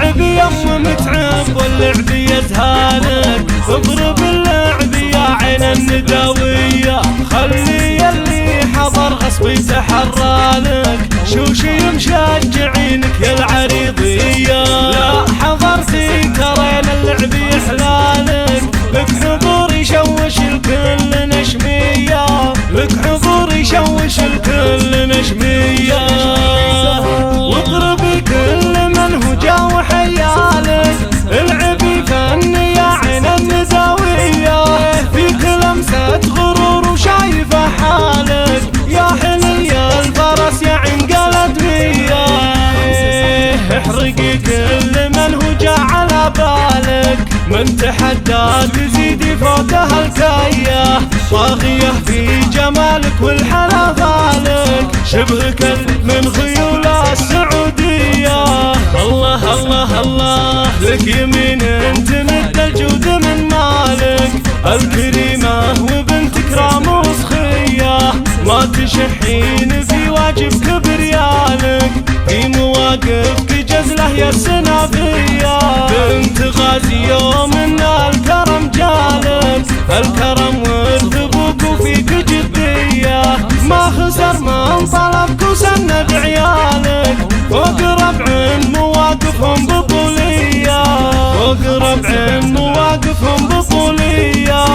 العب يوم متعب واللعب يزهالك، اضرب اللعب يا عين النداوية، خلي اللي حضر غصب يتحرالك، شوشي مشجعينك يا العريضية. لا حضرتي ترين اللعب يحلالك، لك حضور يشوش الكل نشمية، لك حضور يشوش الكل نشمية. واضربي كل من هو جا وحيالك، العبي فن يا عين النداوية، فيك لمسة غرور وشايفة حالك، يا حلي الفرس يا عين قلد مية. احرقي كل من هو جا على بالك، من تحدى تزيدي فوقها الكاية، طاغية في جمالك والحلا بالك، شبهك من خيول السعودية. الله الله الله لك يمين انت مد الجود من مالك، الكريمة وبنت كرام وسخية، ما تشحين في واجب كبريالك، في مواقفك جزله يا السنافية، بنت غازي يوم ان الكرم جالك، الكرم والثبوك وفيك جدية، ما خسر من طلبك وسند عيالك، فوق ربع مواقفهم بطولية، فوق ربع مواقفهم بطولية.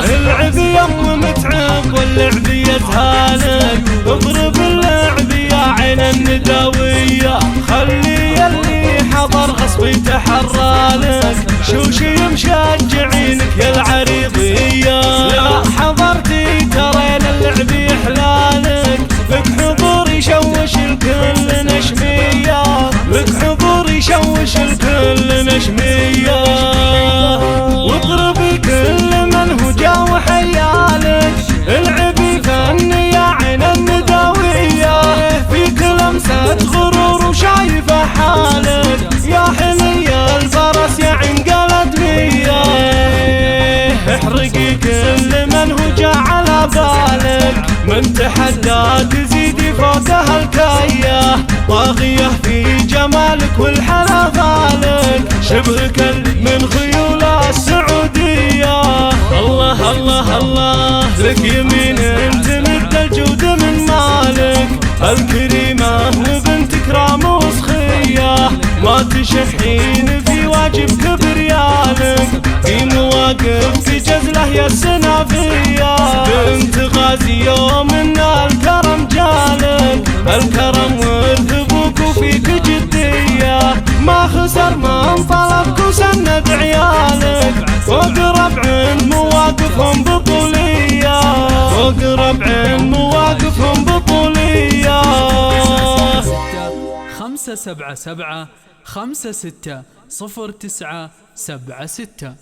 العب يوم متعب واللعب يزهالك، اضرب اللعب يا عين النداوية، خلي اللي حضر غصب يتحرالك، شوشي مشجعينك يا العريضية. لا حضرتي ترين اللعب يحلالك، لك حضور يشوش الكل نشمية، لك حضور يشوش الكل نشمية. واضربي كل من هو جا وحيالك، العبي فن يا عين النداوية، فيك لمسة غرور وشايفة حالك، يا حلي الفرس يا عين قلد مية. احرقي كل من هو جا على بالك، من تحدى تزيدي فوقها الكاية، طاغية في جمالك والحلا بالك، شبهك من خيول السعودية. الله الله الله لك يمين انت مد الجود من مالك، الكريمة وبنت كرام وسخية، ما تشحين في واجب كبريالك، في مواقفك جزله يا السنافية، بنت غازي يوم ان الكرم جالك، الكرم والثبوك وفيك جدية، ما خسر من طلبك وسند عيالك، فوق ربع مواقفهم بطولية، فوق ربع مواقفهم بطولية. 577 56 09 76